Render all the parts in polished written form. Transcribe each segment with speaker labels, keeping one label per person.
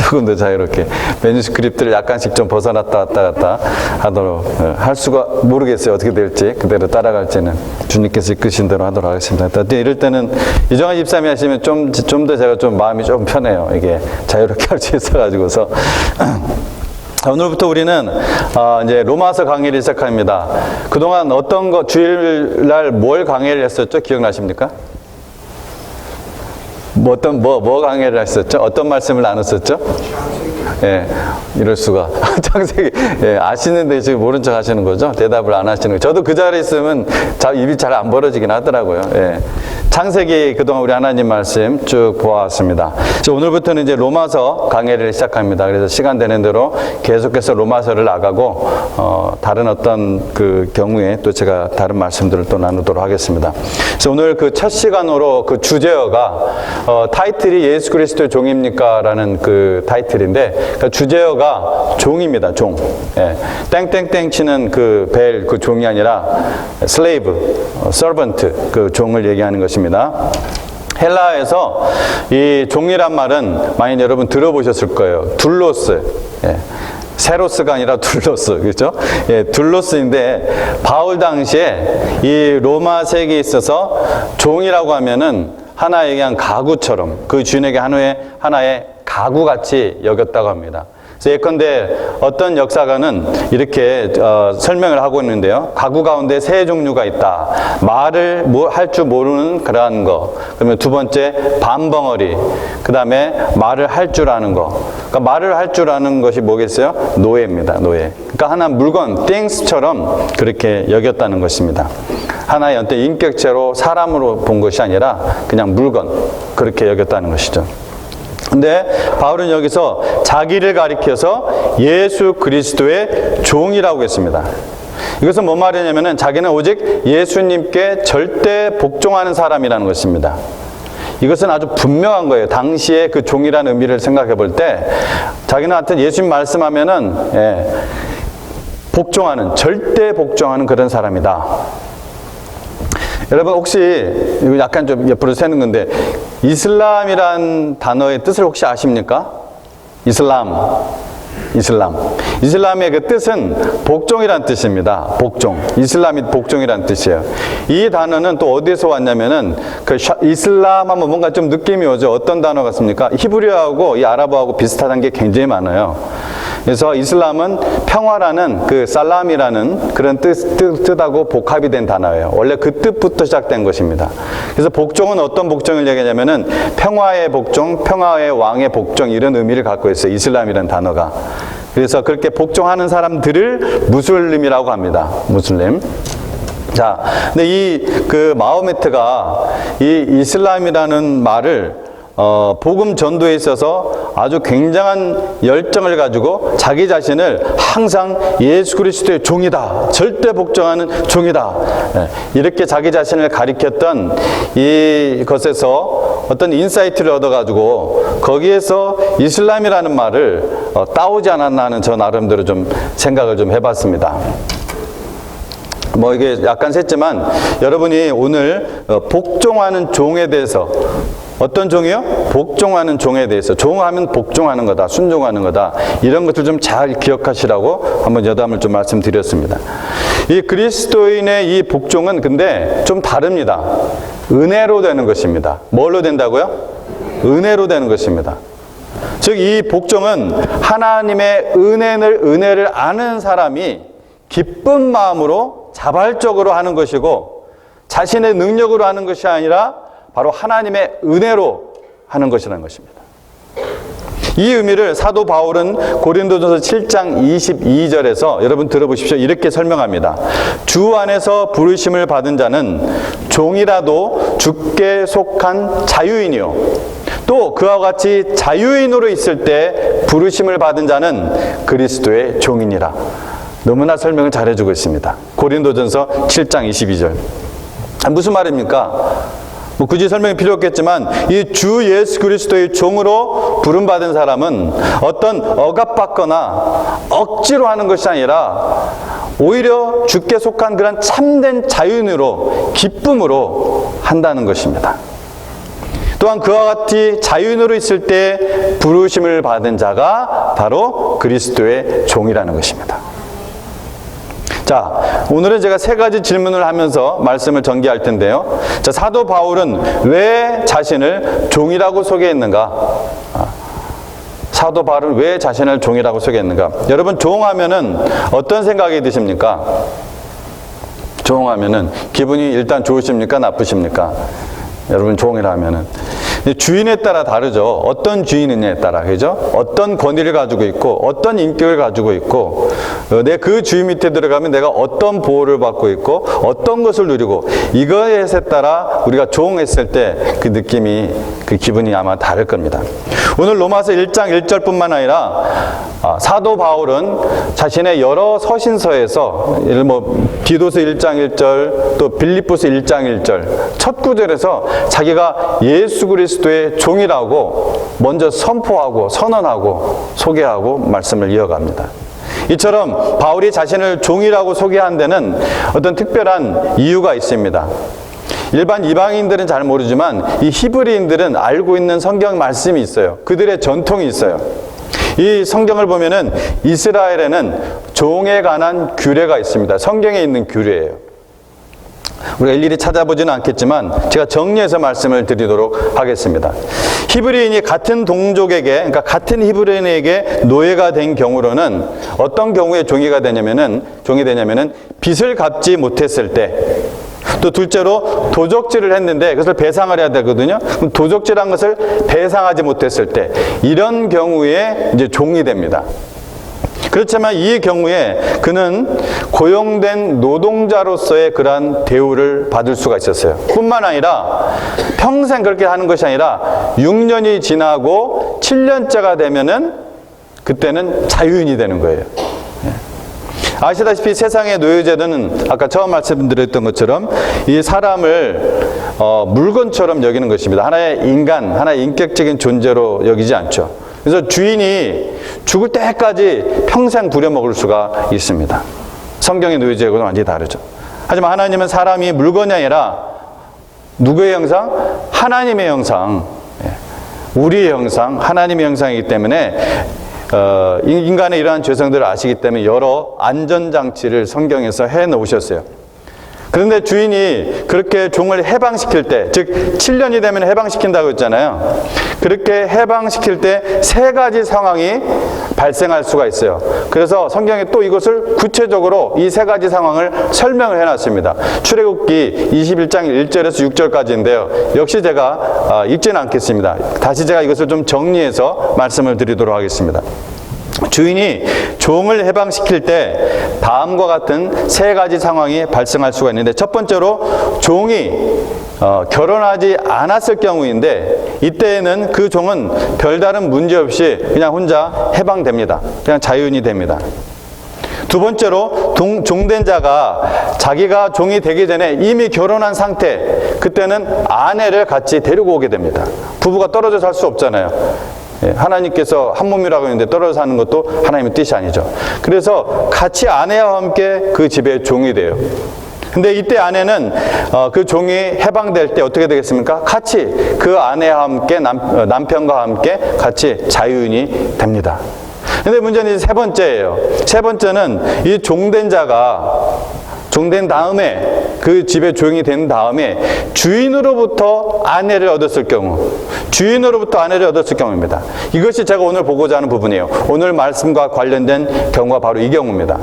Speaker 1: 조금 더 자유롭게 매뉴스크립트를 약간씩 좀 벗어났다 왔다 갔다 하도록 할 수가 모르겠어요. 어떻게 될지 그대로 따라갈지는 주님께서 이끄신 대로 하도록 하겠습니다. 이럴 때는 이정환 집사님이 하시면 좀 더 제가 좀 마음이 좀 편해요. 이게 자유롭게 할 수 있어가지고서. 오늘부터 우리는 이제 로마서 강의를 시작합니다. 그동안 어떤 거 주일날 뭘 강의를 했었죠? 기억나십니까? 뭐 강의를 했었죠? 어떤 말씀을 나눴었죠? 예, 이럴 수가. 창세기, 예, 아시는데 지금 모른 척 하시는 거죠? 대답을 안 하시는 거죠? 저도 그 자리에 있으면 입이 잘 안 벌어지긴 하더라고요. 예. 창세기 그동안 우리 하나님 말씀 쭉 보아왔습니다. 오늘부터는 이제 로마서 강의를 시작합니다. 그래서 시간 되는 대로 계속해서 로마서를 나가고, 다른 어떤 그 경우에 또 제가 다른 말씀들을 또 나누도록 하겠습니다. 그래서 오늘 그 첫 시간으로 그 주제어가, 타이틀이 예수 그리스도의 종입니까? 라는 그 타이틀인데, 그 주제어가 종입니다. 종. 예. 땡땡땡 치는 그 벨, 그 종이 아니라 슬레이브, 서번트, 그 종을 얘기하는 것입니다. 헬라어에서 이 종이란 말은 많이 여러분 들어보셨을 거예요. 둘로스. 예. 세로스가 아니라 둘로스, 그렇죠? 예, 둘로스인데 바울 당시에 이 로마 세계에 있어서 종이라고 하면은 하나의 그냥 가구처럼 그 주인에게 하나의 가구같이 여겼다고 합니다. 그래서 예컨대 어떤 역사가는 이렇게 설명을 하고 있는데요. 가구 가운데 세 종류가 있다. 말을 할 줄 모르는 그러한 거. 그러면 두 번째 반벙어리. 그 다음에 말을 할 줄 아는 거. 그러니까 말을 할 줄 아는 것이 뭐겠어요? 노예입니다. 노예. 그러니까 하나 물건, things처럼 그렇게 여겼다는 것입니다. 하나의 어떤 인격체로 사람으로 본 것이 아니라 그냥 물건 그렇게 여겼다는 것이죠. 근데 바울은 여기서 자기를 가리켜서 예수 그리스도의 종이라고 했습니다. 이것은 뭔 말이냐면은 자기는 오직 예수님께 절대 복종하는 사람이라는 것입니다. 이것은 아주 분명한 거예요. 당시에 그 종이라는 의미를 생각해 볼 때 자기는 하여튼 예수님 말씀하면은 복종하는, 절대 복종하는 그런 사람이다. 여러분 혹시 이거 약간 좀 옆으로 새는 건데 이슬람이란 단어의 뜻을 혹시 아십니까? 이슬람의 그 뜻은 복종이란 뜻입니다. 복종. 이슬람이 복종이란 뜻이에요. 이 단어는 또 어디에서 왔냐면은 그 이슬람 하면 뭔가 좀 느낌이 오죠. 어떤 단어 같습니까? 히브리어하고 이 아랍어하고 비슷한 게 굉장히 많아요. 그래서 이슬람은 평화라는 그 살람이라는 그런 뜻하고 복합이 된 단어예요. 원래 그 뜻부터 시작된 것입니다. 그래서 복종은 어떤 복종을 얘기하냐면은 평화의 복종, 평화의 왕의 복종 이런 의미를 갖고 있어요. 이슬람이라는 단어가. 그래서 그렇게 복종하는 사람들을 무슬림이라고 합니다. 무슬림. 자, 근데 그 마호메트가 이 이슬람이라는 말을 복음 전도에 있어서 아주 굉장한 열정을 가지고 자기 자신을 항상 예수 그리스도의 종이다. 절대 복종하는 종이다. 이렇게 자기 자신을 가리켰던 이것에서 어떤 인사이트를 얻어가지고 거기에서 이슬람이라는 말을 따오지 않았나 하는 저 나름대로 좀 생각을 좀 해봤습니다. 이게 약간 셌지만 여러분이 오늘 복종하는 종에 대해서 어떤 종이요? 복종하는 종에 대해서. 종하면 복종하는 거다. 순종하는 거다. 이런 것들 좀 잘 기억하시라고 한번 여담을 좀 말씀드렸습니다. 이 그리스도인의 이 복종은 근데 좀 다릅니다. 은혜로 되는 것입니다. 뭘로 된다고요? 은혜로 되는 것입니다. 즉 이 복종은 하나님의 은혜를 아는 사람이 기쁜 마음으로 자발적으로 하는 것이고 자신의 능력으로 하는 것이 아니라 바로 하나님의 은혜로 하는 것이라는 것입니다. 이 의미를 사도 바울은 고린도전서 7장 22절에서 여러분 들어보십시오. 이렇게 설명합니다. 주 안에서 부르심을 받은 자는 종이라도 주께 속한 자유인이요. 또 그와 같이 자유인으로 있을 때 부르심을 받은 자는 그리스도의 종이니라. 너무나 설명을 잘해주고 있습니다. 고린도전서 7장 22절. 무슨 말입니까? 굳이 설명이 필요 없겠지만 이 주 예수 그리스도의 종으로 부름받은 사람은 어떤 억압받거나 억지로 하는 것이 아니라 오히려 주께 속한 그런 참된 자유인으로 기쁨으로 한다는 것입니다. 또한 그와 같이 자유인으로 있을 때 부르심을 받은 자가 바로 그리스도의 종이라는 것입니다. 자, 오늘은 제가 세 가지 질문을 하면서 말씀을 전개할 텐데요. 자, 사도 바울은 왜 자신을 종이라고 소개했는가? 사도 바울은 왜 자신을 종이라고 소개했는가? 여러분, 종하면은 어떤 생각이 드십니까? 종하면은 기분이 일단 좋으십니까? 나쁘십니까? 여러분, 종이라 하면은 주인에 따라 다르죠. 어떤 주인이냐에 따라, 그죠? 어떤 권위를 가지고 있고, 어떤 인격을 가지고 있고, 내 그 주인 밑에 들어가면 내가 어떤 보호를 받고 있고, 어떤 것을 누리고, 이거에 따라 우리가 종했을 때 그 느낌이, 그 기분이 아마 다를 겁니다. 오늘 로마서 1장 1절뿐만 아니라 사도 바울은 자신의 여러 서신서에서 예를 디도서 1장 1절, 또 빌립보서 1장 1절, 첫 구절에서 자기가 예수 그리스도의 종이라고 먼저 선포하고 선언하고 소개하고 말씀을 이어갑니다. 이처럼 바울이 자신을 종이라고 소개한 데는 어떤 특별한 이유가 있습니다. 일반 이방인들은 잘 모르지만 이 히브리인들은 알고 있는 성경 말씀이 있어요. 그들의 전통이 있어요. 이 성경을 보면은 이스라엘에는 종에 관한 규례가 있습니다. 성경에 있는 규례예요. 우리가 일일이 찾아보지는 않겠지만 제가 정리해서 말씀을 드리도록 하겠습니다. 히브리인이 같은 동족에게, 그러니까 같은 히브리인에게 노예가 된 경우로는 어떤 경우에 종이 되냐면은 빚을 갚지 못했을 때, 또 둘째로 도적질을 했는데 그것을 배상을 해야 되거든요. 그럼 도적질한 것을 배상하지 못했을 때, 이런 경우에 이제 종이 됩니다. 그렇지만 이 경우에 그는 고용된 노동자로서의 그러한 대우를 받을 수가 있었어요. 뿐만 아니라 평생 그렇게 하는 것이 아니라 6년이 지나고 7년째가 되면은 그때는 자유인이 되는 거예요. 아시다시피 세상의 노예제도는 아까 처음 말씀드렸던 것처럼 이 사람을 물건처럼 여기는 것입니다. 하나의 인간, 하나의 인격적인 존재로 여기지 않죠. 그래서 주인이 죽을 때까지 평생 부려먹을 수가 있습니다. 성경의 노예제도는 완전히 다르죠. 하지만 하나님은 사람이 물건이 아니라 누구의 형상? 하나님의 형상, 우리의 형상, 하나님의 형상이기 때문에 인간의 이러한 죄성들을 아시기 때문에 여러 안전장치를 성경에서 해놓으셨어요. 그런데 주인이 그렇게 종을 해방시킬 때, 즉 7년이 되면 해방시킨다고 했잖아요. 그렇게 해방시킬 때 세 가지 상황이 발생할 수가 있어요. 그래서 성경에 또 이것을 구체적으로 이 세 가지 상황을 설명을 해놨습니다. 출애굽기 21장 1절에서 6절까지인데요. 역시 제가 읽지는 않겠습니다. 다시 제가 이것을 좀 정리해서 말씀을 드리도록 하겠습니다. 주인이 종을 해방시킬 때 다음과 같은 세 가지 상황이 발생할 수가 있는데, 첫 번째로 종이 결혼하지 않았을 경우인데, 이때에는 그 종은 별다른 문제 없이 그냥 혼자 해방됩니다. 그냥 자유인이 됩니다. 두 번째로 종된 자가 자기가 종이 되기 전에 이미 결혼한 상태, 그때는 아내를 같이 데리고 오게 됩니다. 부부가 떨어져 살 수 없잖아요. 하나님께서 한 몸이라고 했는데 떨어져 사는 것도 하나님의 뜻이 아니죠. 그래서 같이 아내와 함께 그 집의 종이 돼요. 근데 이때 아내는 그 종이 해방될 때 어떻게 되겠습니까? 같이 그 아내와 함께 남편과 함께 같이 자유인이 됩니다. 근데 문제는 이제 세 번째예요. 세 번째는 이 종된 자가 종된 다음에, 그 집의 종이 된 다음에 주인으로부터 아내를 얻었을 경우, 주인으로부터 아내를 얻었을 경우입니다. 이것이 제가 오늘 보고자 하는 부분이에요. 오늘 말씀과 관련된 경우가 바로 이 경우입니다.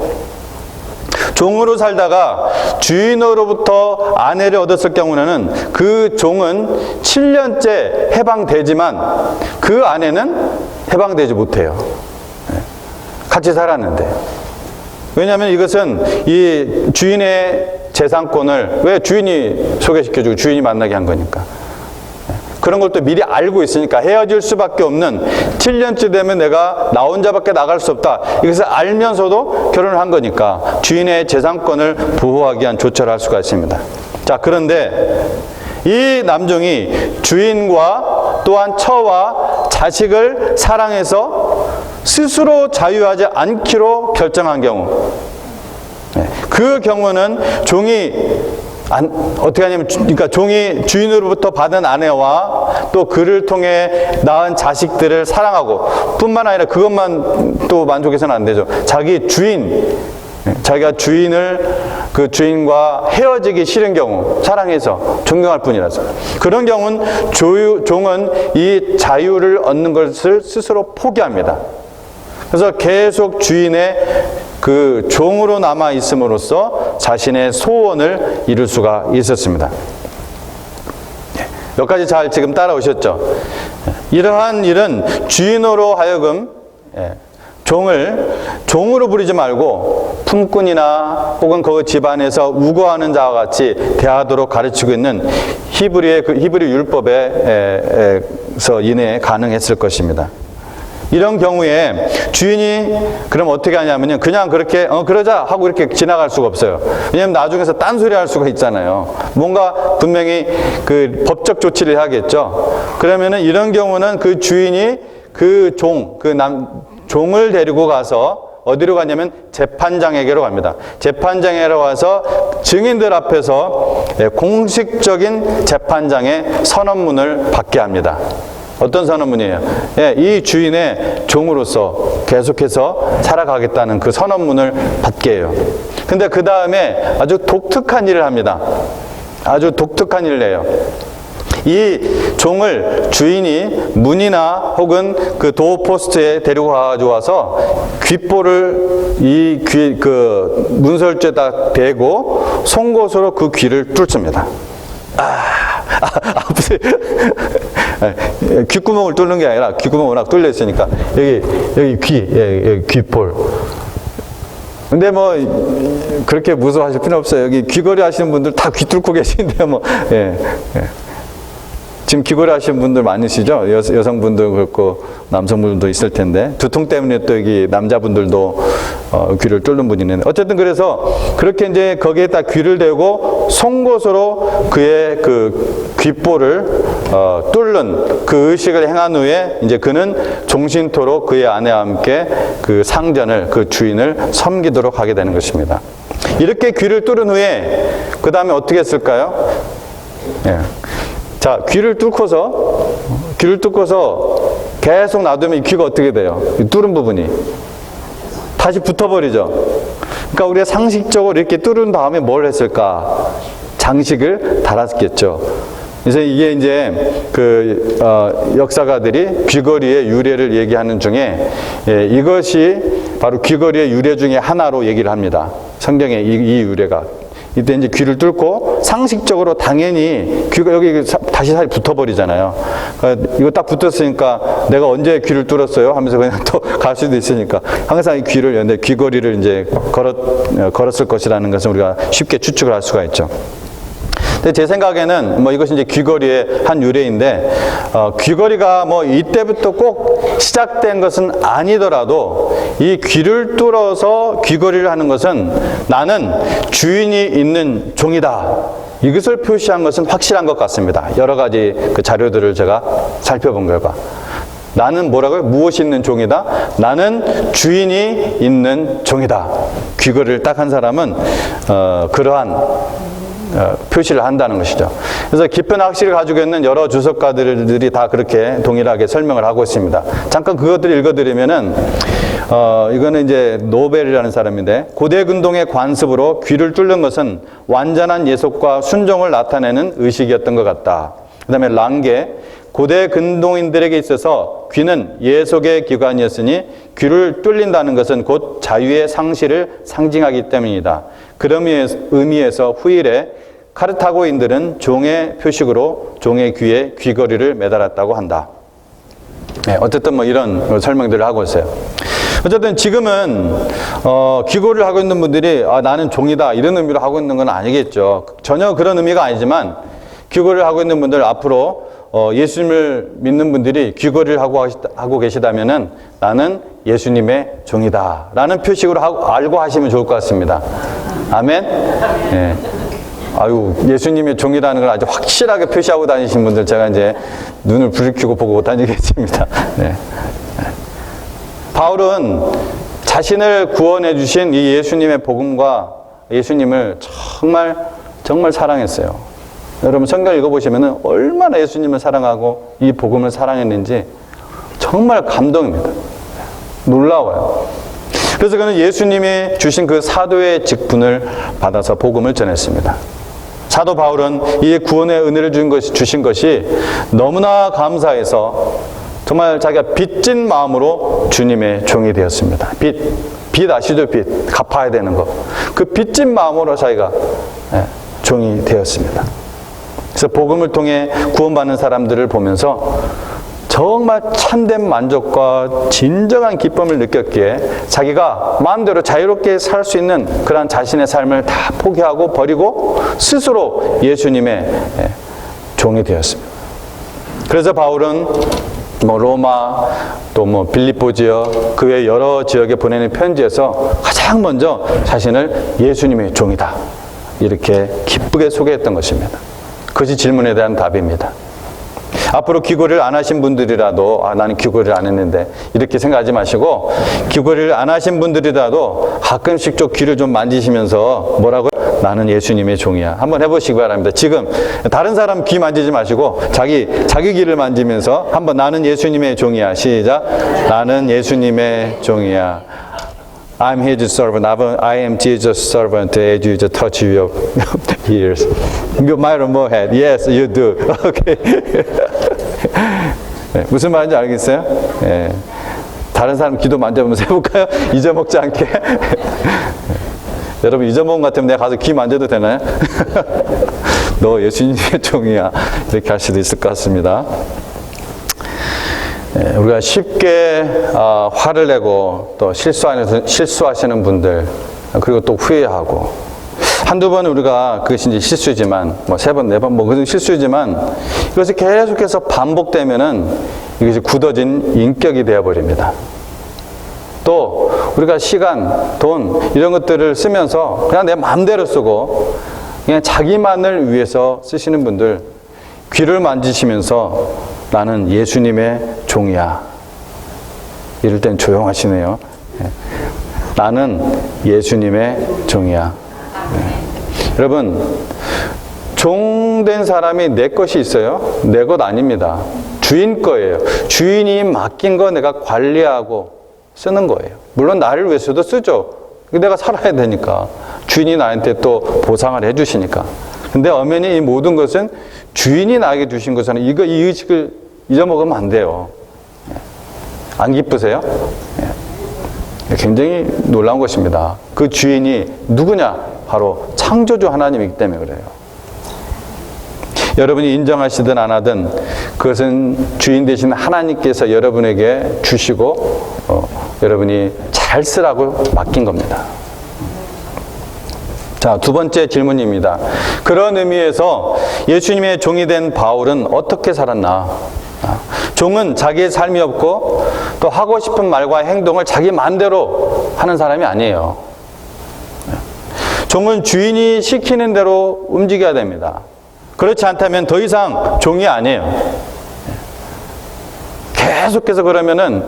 Speaker 1: 종으로 살다가 주인으로부터 아내를 얻었을 경우는 그 종은 7년째 해방되지만 그 아내는 해방되지 못해요. 같이 살았는데. 왜냐하면 이것은 이 주인의 재산권을 왜 주인이 소개시켜주고 주인이 만나게 한 거니까. 그런 걸 또 미리 알고 있으니까 헤어질 수밖에 없는, 7년째 되면 내가 나 혼자밖에 나갈 수 없다, 이것을 알면서도 결혼을 한 거니까 주인의 재산권을 보호하기 위한 조처를 할 수가 있습니다. 자, 그런데 이 남종이 주인과 또한 처와 자식을 사랑해서 스스로 자유하지 않기로 결정한 경우, 그 경우는 종이 어떻게 하냐면, 그러니까 종이 주인으로부터 받은 아내와 또 그를 통해 낳은 자식들을 사랑하고, 뿐만 아니라 그것만 또 만족해서는 안 되죠. 자기 주인, 자기가 그 주인과 헤어지기 싫은 경우, 사랑해서 존경할 뿐이라서, 그런 경우는 종은 이 자유를 얻는 것을 스스로 포기합니다. 그래서 계속 주인의 그 종으로 남아 있음으로써 자신의 소원을 이룰 수가 있었습니다. 몇 가지 잘 지금 따라오셨죠? 이러한 일은 주인으로 하여금 종을 종으로 부리지 말고 품꾼이나 혹은 그 집안에서 우거하는 자와 같이 대하도록 가르치고 있는 히브리 율법에서 인해 가능했을 것입니다. 이런 경우에 주인이 그럼 어떻게 하냐면요, 그냥 그렇게 그러자 하고 이렇게 지나갈 수가 없어요. 왜냐하면 나중에서 딴소리 할 수가 있잖아요. 뭔가 분명히 그 법적 조치를 해야겠죠. 그러면은 이런 경우는 그 주인이 그 종을 데리고 가서 어디로 가냐면 재판장에게로 갑니다. 재판장에로 와서 증인들 앞에서 공식적인 재판장의 선언문을 받게 합니다. 어떤 선언문이에요? 이 주인의 종으로서 계속해서 살아가겠다는 그 선언문을 받게 해요. 근데 그 다음에 아주 독특한 일을 합니다. 아주 독특한 일을 해요. 이 종을 주인이 문이나 혹은 그 도어포스트에 데리고 가지고 와서 귓볼을 그 문설주에다 대고 송곳으로 그 귀를 뚫습니다. 귓구멍을 뚫는 게 아니라 귓구멍 워낙 뚫려 있으니까 여기 귓볼. 근데 뭐 그렇게 무서워하실 필요 없어요. 여기 귀걸이 하시는 분들 다 귀 뚫고 계시는데 뭐 지금 귀걸이 하시는 분들 많으시죠? 여성분도 그렇고 남성분들도 있을 텐데, 두통 때문에 또 여기 남자분들도 귀를 뚫는 분이 있는데, 어쨌든 그래서 그렇게 이제 거기에다 귀를 대고 송곳으로 그의 그 귓볼을 뚫는 그 의식을 행한 후에 이제 그는 종신토록 그의 아내와 함께 그 상전을, 그 주인을 섬기도록 하게 되는 것입니다. 이렇게 귀를 뚫은 후에 그 다음에 어떻게 했을까요? 자, 귀를 뚫고서 계속 놔두면 이 귀가 어떻게 돼요? 이 뚫은 부분이 다시 붙어버리죠. 그러니까 우리가 상식적으로 이렇게 뚫은 다음에 뭘 했을까? 장식을 달았겠죠. 그래서 이게 이제 그 역사가들이 귀걸이의 유래를 얘기하는 중에 이것이 바로 귀걸이의 유래 중에 하나로 얘기를 합니다. 성경에 이 유래가. 이때 이제 귀를 뚫고 상식적으로 당연히 귀가 여기 다시 살이 붙어버리잖아요. 그러니까 이거 딱 붙었으니까 내가 언제 귀를 뚫었어요? 하면서 그냥 또 갈 수도 있으니까 항상 이 귀를 연대 귀걸이를 이제 걸었을 것이라는 것을 우리가 쉽게 추측을 할 수가 있죠. 근데 제 생각에는 뭐 이것이 이제 귀걸이의 한 유래인데 귀걸이가 뭐 이때부터 꼭 시작된 것은 아니더라도 이 귀를 뚫어서 귀걸이를 하는 것은 나는 주인이 있는 종이다, 이것을 표시한 것은 확실한 것 같습니다. 여러 가지 그 자료들을 제가 살펴본 결과 나는 뭐라고요? 무엇이 있는 종이다? 나는 주인이 있는 종이다. 귀걸이를 딱 한 사람은 그러한 표시를 한다는 것이죠. 그래서 깊은 학식을 가지고 있는 여러 주석가들이 다 그렇게 동일하게 설명을 하고 있습니다. 잠깐 그것들을 읽어드리면은 이거는 이제 노벨이라는 사람인데, 고대 근동의 관습으로 귀를 뚫는 것은 완전한 예속과 순종을 나타내는 의식이었던 것 같다. 그 다음에 랑게, 고대 근동인들에게 있어서 귀는 예속의 기관이었으니 귀를 뚫린다는 것은 곧 자유의 상실을 상징하기 때문이다. 그런 의미에서 후일에 카르타고인들은 종의 표식으로 종의 귀에 귀걸이를 매달았다고 한다. 어쨌든 뭐 이런 설명들을 하고 있어요. 어쨌든 지금은 귀걸이를 하고 있는 분들이 나는 종이다 이런 의미로 하고 있는 건 아니겠죠. 전혀 그런 의미가 아니지만 귀걸이를 하고 있는 분들 앞으로 예수님을 믿는 분들이 귀걸이를 하고 계시다면은 나는 예수님의 종이다 라는 표식으로 알고 하시면 좋을 것 같습니다. 아멘. 예. 아유, 예수님의 종이라는 걸 아주 확실하게 표시하고 다니신 분들 제가 이제 눈을 부르키고 보고 다니겠습니다. 네. 바울은 자신을 구원해 주신 이 예수님의 복음과 예수님을 정말 사랑했어요. 여러분 성경 읽어보시면 얼마나 예수님을 사랑하고 이 복음을 사랑했는지 정말 감동입니다. 놀라워요. 그래서 그는 예수님이 주신 그 사도의 직분을 받아서 복음을 전했습니다. 사도 바울은 이 구원의 은혜를 주신 것이 너무나 감사해서 정말 자기가 빚진 마음으로 주님의 종이 되었습니다. 빚 아시죠? 빚. 갚아야 되는 거. 그 빚진 마음으로 자기가 종이 되었습니다. 그래서 복음을 통해 구원받는 사람들을 보면서 정말 참된 만족과 진정한 기쁨을 느꼈기에 자기가 마음대로 자유롭게 살 수 있는 그런 자신의 삶을 다 포기하고 버리고 스스로 예수님의 종이 되었습니다. 그래서 바울은 로마 또 빌립보 지역 그 외 여러 지역에 보내는 편지에서 가장 먼저 자신을 예수님의 종이다 이렇게 기쁘게 소개했던 것입니다. 그것이 질문에 대한 답입니다. 앞으로 귀고리를 안 하신 분들이라도 나는 귀고리를 안 했는데 이렇게 생각하지 마시고 귀고리를 안 하신 분들이라도 가끔씩 좀 귀를 좀 만지시면서 뭐라고요? 나는 예수님의 종이야. 한번 해보시기 바랍니다. 지금 다른 사람 귀 만지지 마시고 자기 귀를 만지면서 한번 나는 예수님의 종이야. 시작. 나는 예수님의 종이야. I'm his servant. I am Jesus' servant. As you just touch your ears. You might more head. Yes, you do. Okay. 네, 무슨 말인지 알겠어요? 네. 다른 사람 귀도 만져보면서 해볼까요? 잊어먹지 않게. 여러분 잊어먹은 것 같으면 내가 가서 귀 만져도 되나요? 너 예수님의 종이야. 이렇게 할 수도 있을 것 같습니다. 우리가 쉽게 화를 내고 또 실수하시는 분들 그리고 또 후회하고 한두 번 우리가 그것이 이제 실수지만 뭐 세 번, 네 번 뭐 그것은 실수지만 이것이 계속해서 반복되면은 이것이 굳어진 인격이 되어버립니다. 또 우리가 시간, 돈 이런 것들을 쓰면서 그냥 내 마음대로 쓰고 그냥 자기만을 위해서 쓰시는 분들 귀를 만지시면서 나는 예수님의 종이야. 이럴 땐 조용하시네요. 나는 예수님의 종이야. 여러분 종된 사람이 내 것이 있어요? 내 것 아닙니다. 주인 거예요. 주인이 맡긴 거 내가 관리하고 쓰는 거예요. 물론 나를 위해서도 쓰죠. 내가 살아야 되니까. 주인이 나한테 또 보상을 해주시니까. 근데 엄연히 이 모든 것은 주인이 나에게 주신 것은 이 의식을 잊어먹으면 안 돼요. 안 기쁘세요? 굉장히 놀라운 것입니다. 그 주인이 누구냐? 바로 창조주 하나님이기 때문에 그래요. 여러분이 인정하시든 안 하든 그것은 주인 되신 하나님께서 여러분에게 주시고 여러분이 잘 쓰라고 맡긴 겁니다. 자, 두 번째 질문입니다. 그런 의미에서 예수님의 종이 된 바울은 어떻게 살았나? 종은 자기의 삶이 없고 또 하고 싶은 말과 행동을 자기 마음대로 하는 사람이 아니에요. 종은 주인이 시키는 대로 움직여야 됩니다. 그렇지 않다면 더 이상 종이 아니에요. 계속해서 그러면은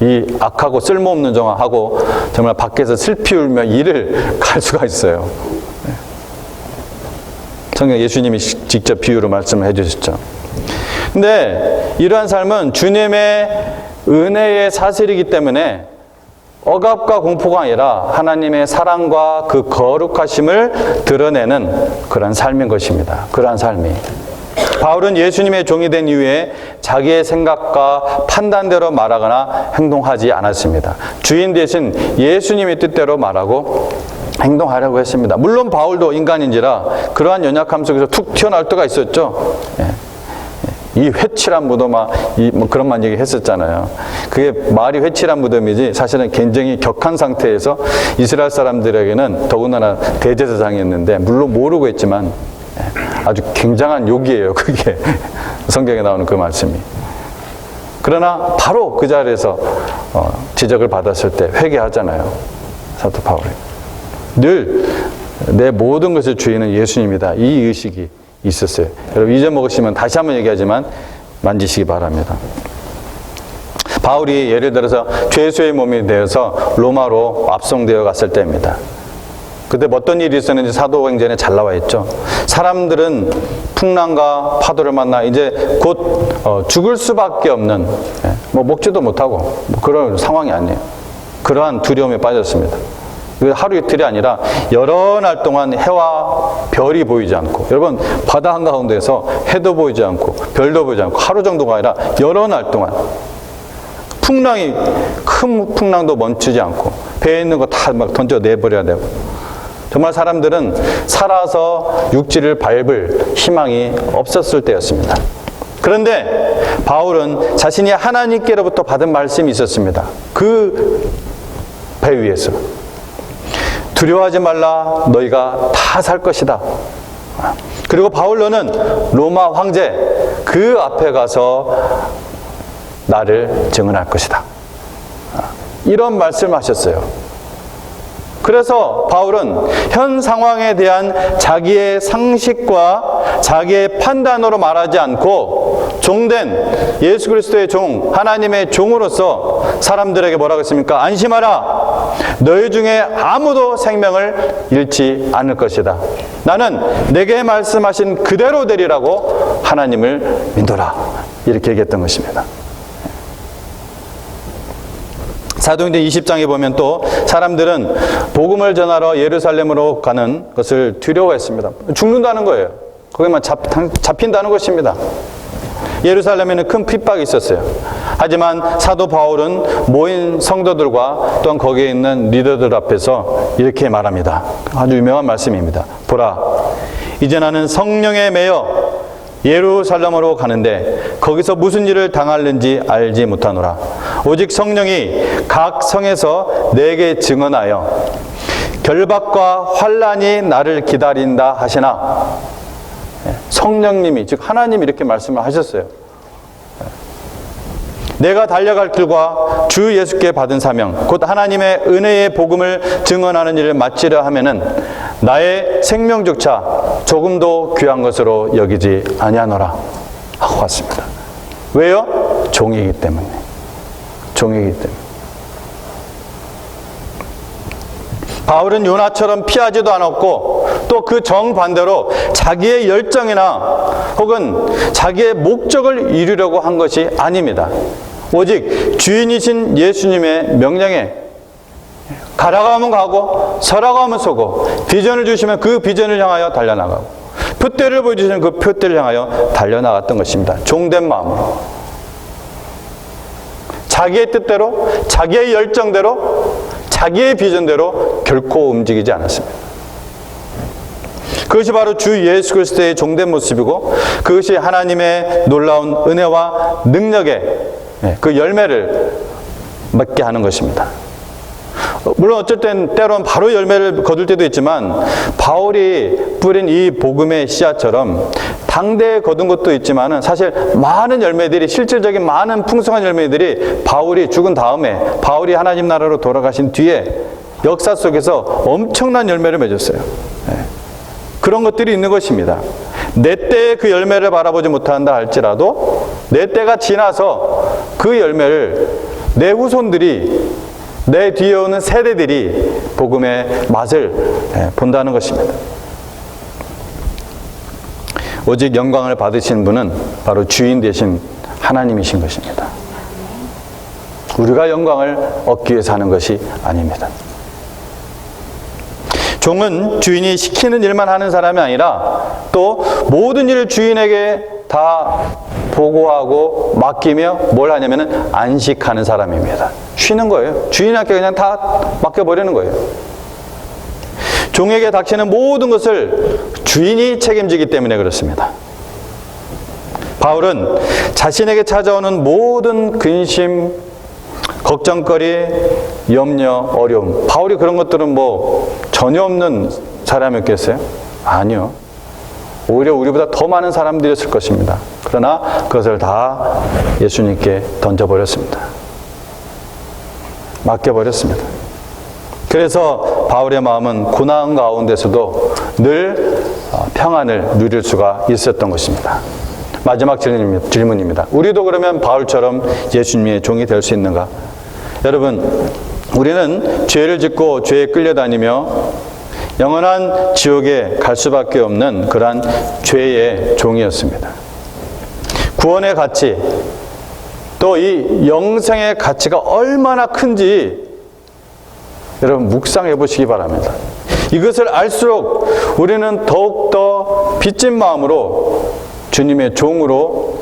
Speaker 1: 이 악하고 쓸모없는 종하고 정말 밖에서 슬피 울며 일을 갈 수가 있어요. 성경 예수님이 직접 비유로 말씀을 해주셨죠. 근데 이러한 삶은 주님의 은혜의 사실이기 때문에 억압과 공포가 아니라 하나님의 사랑과 그 거룩하심을 드러내는 그런 삶인 것입니다. 그러한 삶이. 바울은 예수님의 종이 된 이후에 자기의 생각과 판단대로 말하거나 행동하지 않았습니다. 주인 대신 예수님의 뜻대로 말하고 행동하려고 했습니다. 물론 바울도 인간인지라 그러한 연약함 속에서 툭 튀어나올 때가 있었죠. 이 회칠한 무덤아, 뭐 그런 얘기 했었잖아요. 그게 말이 회칠한 무덤이지 사실은 굉장히 격한 상태에서 이스라엘 사람들에게는 더군다나 대제사장이었는데 물론 모르고 했지만 아주 굉장한 욕이에요. 그게 성경에 나오는 그 말씀이. 그러나 바로 그 자리에서 지적을 받았을 때 회개하잖아요. 사도 바울이. 늘 내 모든 것의 주인은 예수님이다. 이 의식이 있었어요. 여러분 잊어먹으시면 다시 한번 얘기하지만 만지시기 바랍니다. 바울이 예를 들어서 죄수의 몸이 되어서 로마로 압송되어 갔을 때입니다. 그때 어떤 일이 있었는지 사도행전에 잘 나와 있죠. 사람들은 풍랑과 파도를 만나 이제 곧 죽을 수밖에 없는, 뭐 먹지도 못하고 뭐 그런 상황이 아니에요. 그러한 두려움에 빠졌습니다. 하루 이틀이 아니라 여러 날 동안 해와 별이 보이지 않고, 여러분 바다 한가운데에서 해도 보이지 않고 별도 보이지 않고 하루 정도가 아니라 여러 날 동안 풍랑이, 큰 풍랑도 멈추지 않고 배에 있는 거 다 막 던져 내버려야 되고, 정말 사람들은 살아서 육지를 밟을 희망이 없었을 때였습니다. 그런데 바울은 자신이 하나님께로부터 받은 말씀이 있었습니다. 그 배 위에서 두려워하지 말라, 너희가 다 살 것이다. 그리고 바울 너는 로마 황제 그 앞에 가서 나를 증언할 것이다. 이런 말씀을 하셨어요. 그래서 바울은 현 상황에 대한 자기의 상식과 자기의 판단으로 말하지 않고 종된 예수 그리스도의 종, 하나님의 종으로서 사람들에게 뭐라고 했습니까? 안심하라. 너희 중에 아무도 생명을 잃지 않을 것이다. 나는 내게 말씀하신 그대로 되리라고 하나님을 믿어라. 이렇게 얘기했던 것입니다. 사도행전 20장에 보면 또 사람들은 복음을 전하러 예루살렘으로 가는 것을 두려워했습니다. 죽는다는 거예요. 거기만 잡힌다는 것입니다. 예루살렘에는 큰 핍박이 있었어요. 하지만 사도 바울은 모인 성도들과 또한 거기에 있는 리더들 앞에서 이렇게 말합니다. 아주 유명한 말씀입니다. 보라, 이제 나는 성령에 매여 예루살렘으로 가는데 거기서 무슨 일을 당할는지 알지 못하노라. 오직 성령이 각 성에서 내게 증언하여 결박과 환난이 나를 기다린다 하시나, 성령님이, 즉 하나님이 이렇게 말씀을 하셨어요. 내가 달려갈 길과 주 예수께 받은 사명, 곧 하나님의 은혜의 복음을 증언하는 일을 마치려 하면은 나의 생명조차 조금도 귀한 것으로 여기지 아니하노라 하고 왔습니다. 왜요? 종이기 때문에. 종이기 때문에. 바울은 요나처럼 피하지도 않았고 또 그 정반대로 자기의 열정이나 혹은 자기의 목적을 이루려고 한 것이 아닙니다. 오직 주인이신 예수님의 명령에 가라고 하면 가고 서라고 하면 서고, 비전을 주시면 그 비전을 향하여 달려나가고, 표대를 보여주시면 그 표대를 향하여 달려나갔던 것입니다. 종된 마음으로, 자기의 뜻대로, 자기의 열정대로, 자기의 비전대로 결코 움직이지 않았습니다. 그것이 바로 주 예수 그리스도의 종된 모습이고, 그것이 하나님의 놀라운 은혜와 능력의 그 열매를 맺게 하는 것입니다. 물론 어쩔 땐 때로는 바로 열매를 거둘 때도 있지만, 바울이 뿌린 이 복음의 씨앗처럼 당대에 거둔 것도 있지만 사실 많은 열매들이, 실질적인 많은 풍성한 열매들이 바울이 죽은 다음에, 바울이 하나님 나라로 돌아가신 뒤에 역사 속에서 엄청난 열매를 맺었어요. 그런 것들이 있는 것입니다. 내 때에 그 열매를 바라보지 못한다 할지라도 내 때가 지나서 그 열매를 내 후손들이, 내 뒤에 오는 세대들이 복음의 맛을 본다는 것입니다. 오직 영광을 받으신 분은 바로 주인 되신 하나님이신 것입니다. 우리가 영광을 얻기 위해서 하는 것이 아닙니다. 종은 주인이 시키는 일만 하는 사람이 아니라 또 모든 일을 주인에게 다 보고하고 맡기며 뭘 하냐면은 안식하는 사람입니다. 쉬는 거예요. 주인에게 그냥 다 맡겨버리는 거예요. 종에게 닥치는 모든 것을 주인이 책임지기 때문에 그렇습니다. 바울은 자신에게 찾아오는 모든 근심, 걱정거리, 염려, 어려움, 바울이 그런 것들은 뭐 전혀 없는 사람이었겠어요? 아니요. 오히려 우리보다 더 많은 사람들이었을 것입니다. 그러나 그것을 다 예수님께 던져버렸습니다. 맡겨버렸습니다. 그래서 바울의 마음은 고난 가운데서도 늘 평안을 누릴 수가 있었던 것입니다. 마지막 질문입니다. 우리도 그러면 바울처럼 예수님의 종이 될 수 있는가? 여러분, 우리는 죄를 짓고 죄에 끌려다니며 영원한 지옥에 갈 수밖에 없는 그러한 죄의 종이었습니다. 구원의 가치, 또 이 영생의 가치가 얼마나 큰지 여러분 묵상해 보시기 바랍니다. 이것을 알수록 우리는 더욱더 빚진 마음으로 주님의 종으로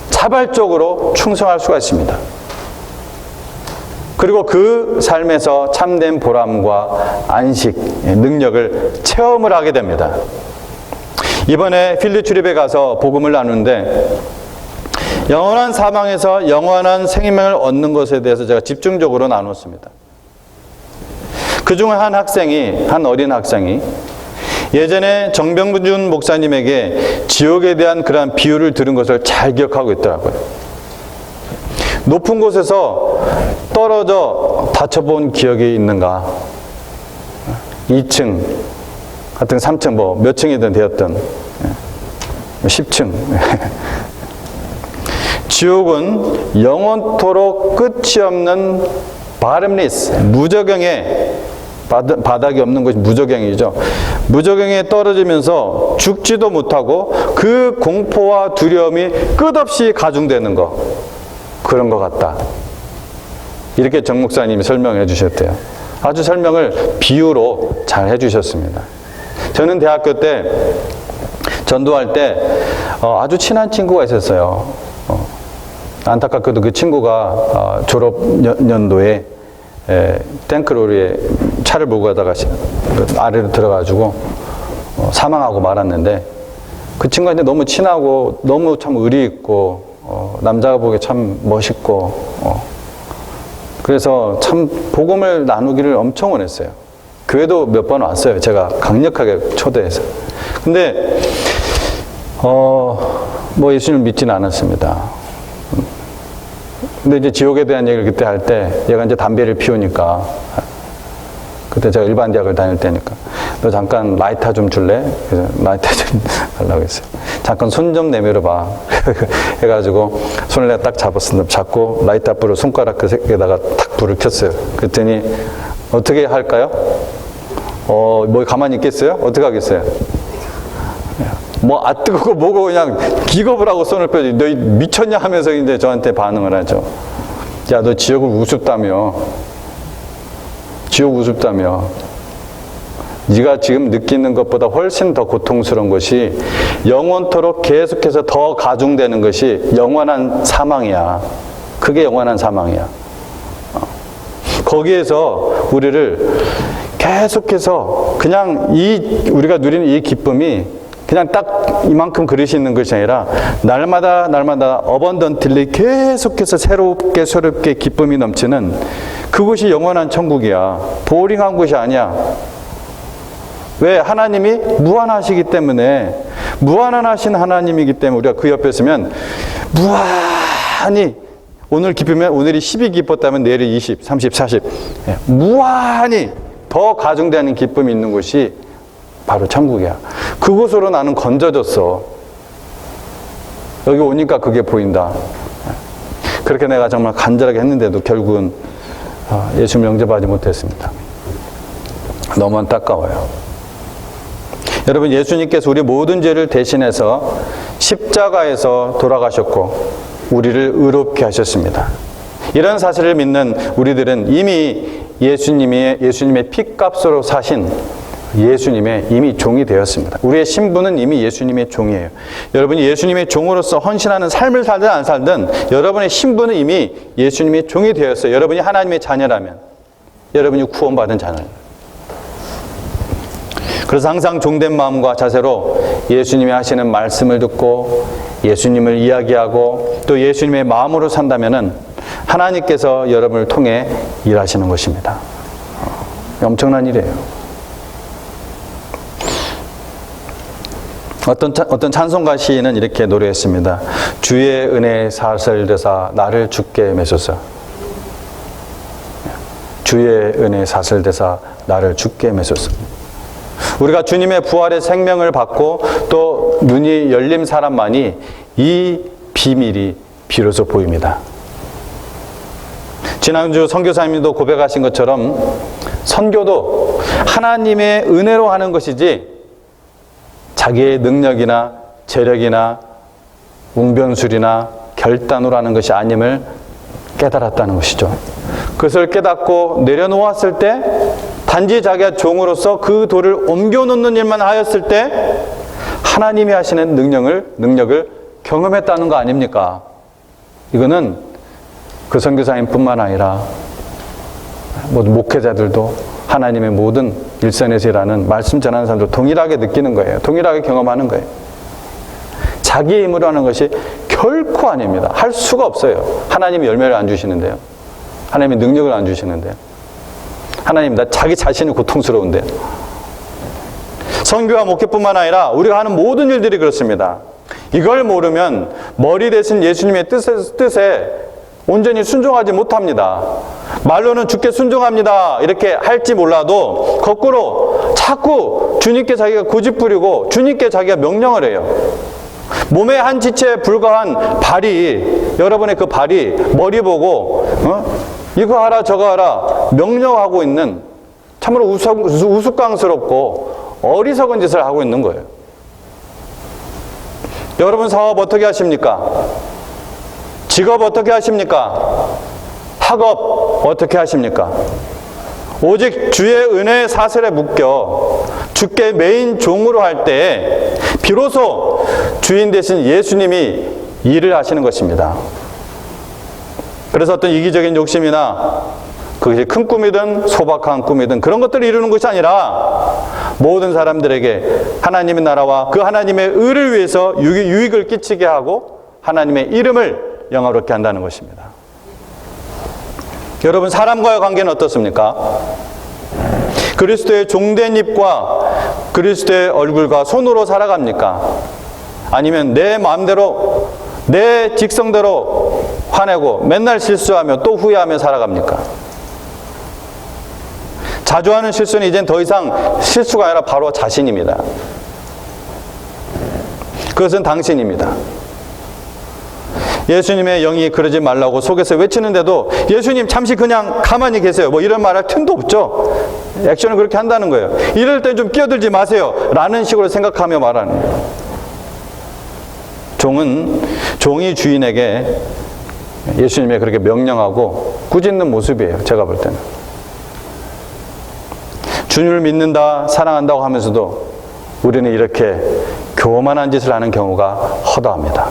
Speaker 1: 자발적으로 충성할 수가 있습니다. 그리고 그 삶에서 참된 보람과 안식, 능력을 체험을 하게 됩니다. 이번에 필리 출입에 가서 복음을 나누는데 영원한 사망에서 영원한 생명을 얻는 것에 대해서 제가 집중적으로 나눴습니다. 그 중에 한 어린 학생이 예전에 정병준 목사님에게 지옥에 대한 그러한 비유를 들은 것을 잘 기억하고 있더라고요. 높은 곳에서 떨어져 다쳐본 기억이 있는가? 2층, 하여튼 3층, 몇 층이든 되었든 10층. 지옥은 영원토록 끝이 없는 바름리스, 무저경에 바닥이 없는 것이 무저경이죠. 무저경에 떨어지면서 죽지도 못하고 그 공포와 두려움이 끝없이 가중되는 것, 그런 것 같다. 이렇게 정 목사님이 설명해 주셨대요. 아주 설명을 비유로 잘 해주셨습니다. 저는 대학교 때 전도할 때 아주 친한 친구가 있었어요. 안타깝게도 그 친구가 졸업 연도에 탱크로리에 차를 몰고 가다가 아래로 들어가지고 사망하고 말았는데, 그 친구가 이제 너무 친하고 너무 참 의리 있고 남자가 보기에 참 멋있고 그래서 참 복음을 나누기를 엄청 원했어요. 교회도 몇 번 왔어요. 제가 강력하게 초대해서. 근데 예수님을 믿지는 않았습니다. 근데 이제 지옥에 대한 얘기를 그때 할 때 얘가 이제 담배를 피우니까, 그때 제가 일반 대학을 다닐 때니까, 너 잠깐 라이터 좀 줄래? 그래서 라이터 좀 달라고 했어요. 잠깐 손 좀 내밀어 봐. 해가지고 손을 내가 딱 잡았습니다. 잡고 라이터 불을 손가락 그에다가 탁 불을 켰어요. 그랬더니 어떻게 할까요? 가만히 있겠어요? 어떻게 하겠어요? 뜨거고 뭐고 그냥 기겁을 하고 손을 펴지. 너 미쳤냐 하면서 이제 저한테 반응을 하죠. 야, 너 지옥을 우습다며. 지옥 우습다며. 네가 지금 느끼는 것보다 훨씬 더 고통스러운 것이 영원토록 계속해서 더 가중되는 것이 영원한 사망이야. 그게 영원한 사망이야. 거기에서 우리를 계속해서 그냥 우리가 누리는 이 기쁨이 그냥 딱 이만큼 그릇이 있는 것이 아니라 날마다 어번던틀리 계속해서 새롭게 기쁨이 넘치는 그것이 영원한 천국이야. 보링한 곳이 아니야. 왜? 하나님이 무한하시기 때문에, 무한하신 하나님이기 때문에 우리가 그 옆에 있으면 무한히, 오늘 기쁘면 오늘이 10이 기뻤다면 내일이 20, 30, 40 무한히 더 가중되는 기쁨이 있는 곳이 바로 천국이야. 그곳으로 나는 건져졌어. 여기 오니까 그게 보인다. 그렇게 내가 정말 간절하게 했는데도 결국은 예수를 영접하지 못했습니다. 너무 안타까워요. 여러분, 예수님께서 우리 모든 죄를 대신해서 십자가에서 돌아가셨고 우리를 의롭게 하셨습니다. 이런 사실을 믿는 우리들은 이미 예수님의 피값으로 사신 예수님의 이미 종이 되었습니다. 우리의 신분은 이미 예수님의 종이에요. 여러분이 예수님의 종으로서 헌신하는 삶을 살든 안 살든 여러분의 신분은 이미 예수님의 종이 되었어요. 여러분이 하나님의 자녀라면, 여러분이 구원받은 자녀예요. 그래서 항상 종된 마음과 자세로 예수님이 하시는 말씀을 듣고 예수님을 이야기하고 또 예수님의 마음으로 산다면은 하나님께서 여러분을 통해 일하시는 것입니다. 엄청난 일이에요. 어떤 찬송가 시인은 이렇게 노래했습니다. 주의 은혜 사슬되사 나를 주께 메소서. 주의 은혜 사슬되사 나를 주께 메소서. 우리가 주님의 부활의 생명을 받고 또 눈이 열린 사람만이 이 비밀이 비로소 보입니다. 지난주 선교사님도 고백하신 것처럼 선교도 하나님의 은혜로 하는 것이지 자기의 능력이나 재력이나 웅변술이나 결단으로 하는 것이 아님을 깨달았다는 것이죠. 그것을 깨닫고 내려놓았을 때 단지 자기가 종으로서 그 돌을 옮겨놓는 일만 하였을 때 하나님이 하시는 능력을 경험했다는 거 아닙니까? 이거는 그 선교사님뿐만 아니라 모든 목회자들도 하나님의 모든 일선에서 일하는 말씀 전하는 사람도 동일하게 느끼는 거예요. 동일하게 경험하는 거예요. 자기의 힘으로 하는 것이 결코 아닙니다. 할 수가 없어요. 하나님이 열매를 안 주시는데요. 하나님이 능력을 안 주시는데요. 하나님, 나 자기 자신이 고통스러운데요. 선교와 목회뿐만 아니라 우리가 하는 모든 일들이 그렇습니다. 이걸 모르면 머리 대신 예수님의 뜻에 온전히 순종하지 못합니다. 말로는 주께 순종합니다 이렇게 할지 몰라도 거꾸로 자꾸 주님께 자기가 고집부리고 주님께 자기가 명령을 해요. 몸의 한 지체에 불과한 발이, 여러분의 그 발이 머리 보고 이거 하라 저거 하라 명령하고 있는 참으로 우스꽝스럽고 어리석은 짓을 하고 있는 거예요. 여러분 사업 어떻게 하십니까? 직업 어떻게 하십니까? 학업 어떻게 하십니까? 오직 주의 은혜의 사슬에 묶여 주께 메인 종으로 할 때 비로소 주인 되신 예수님이 일을 하시는 것입니다. 그래서 어떤 이기적인 욕심이나 그것이 큰 꿈이든 소박한 꿈이든 그런 것들을 이루는 것이 아니라 모든 사람들에게 하나님의 나라와 그 하나님의 의를 위해서 유익을 끼치게 하고 하나님의 이름을 영화롭게 한다는 것입니다. 여러분, 사람과의 관계는 어떻습니까? 그리스도의 종된 입과 그리스도의 얼굴과 손으로 살아갑니까? 아니면 내 마음대로 내 직성대로 화내고 맨날 실수하며 또 후회하며 살아갑니까? 자주 하는 실수는 이젠 더 이상 실수가 아니라 바로 자신입니다. 그것은 당신입니다. 예수님의 영이 그러지 말라고 속에서 외치는데도 예수님 잠시 그냥 가만히 계세요. 뭐 이런 말 할 틈도 없죠. 액션을 그렇게 한다는 거예요. 이럴 땐 좀 끼어들지 마세요 라는 식으로 생각하며 말하는 거예요. 종이 주인에게 예수님이 그렇게 명령하고 꾸짖는 모습이에요. 제가 볼 때는. 주님을 믿는다, 사랑한다고 하면서도 우리는 이렇게 교만한 짓을 하는 경우가 허다합니다.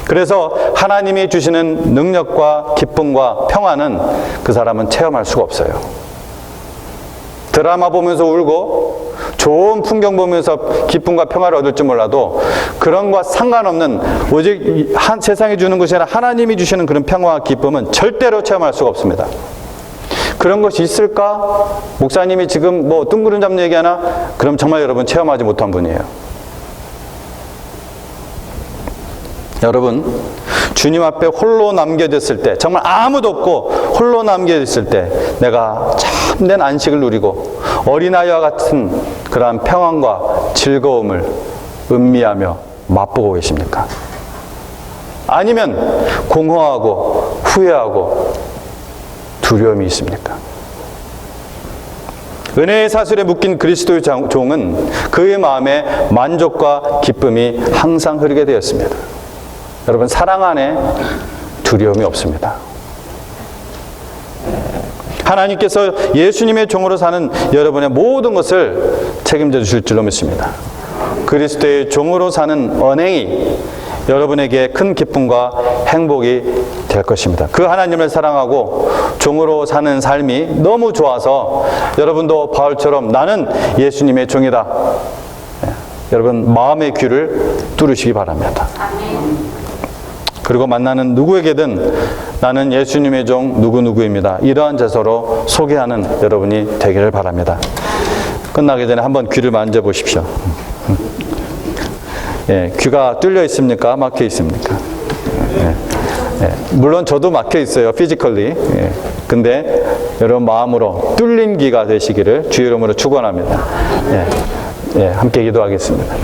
Speaker 1: 그래서 하나님이 주시는 능력과 기쁨과 평안은 그 사람은 체험할 수가 없어요. 드라마 보면서 울고 좋은 풍경 보면서 기쁨과 평화를 얻을 줄 몰라도 그런 것과 상관없는 오직 세상이 주는 것이 아니라 하나님이 주시는 그런 평화와 기쁨은 절대로 체험할 수가 없습니다. 그런 것이 있을까? 목사님이 지금 뭐 뜬구름 잡는 얘기하나? 그럼 정말 여러분 체험하지 못한 분이에요. 여러분, 주님 앞에 홀로 남겨졌을 때, 정말 아무도 없고 홀로 남겨졌을 때 내가 참된 안식을 누리고 어린아이와 같은 그러한 평안과 즐거움을 음미하며 맛보고 계십니까? 아니면 공허하고 후회하고 두려움이 있습니까? 은혜의 사슬에 묶인 그리스도의 종은 그의 마음에 만족과 기쁨이 항상 흐르게 되었습니다. 여러분, 사랑 안에 두려움이 없습니다. 하나님께서 예수님의 종으로 사는 여러분의 모든 것을 책임져 주실 줄로 믿습니다. 그리스도의 종으로 사는 언행이 여러분에게 큰 기쁨과 행복이 될 것입니다. 그 하나님을 사랑하고 종으로 사는 삶이 너무 좋아서 여러분도 바울처럼 나는 예수님의 종이다. 여러분, 마음의 귀를 뚫으시기 바랍니다. 그리고 만나는 누구에게든 나는 예수님의 종 누구누구입니다. 이러한 제서로 소개하는 여러분이 되기를 바랍니다. 끝나기 전에 한번 귀를 만져보십시오. 예, 귀가 뚫려 있습니까? 막혀 있습니까? 예, 물론 저도 막혀 있어요. 피지컬리. 예, 근데 여러분 마음으로 뚫린 귀가 되시기를 주의 이름으로 축원합니다. 예, 함께 기도하겠습니다.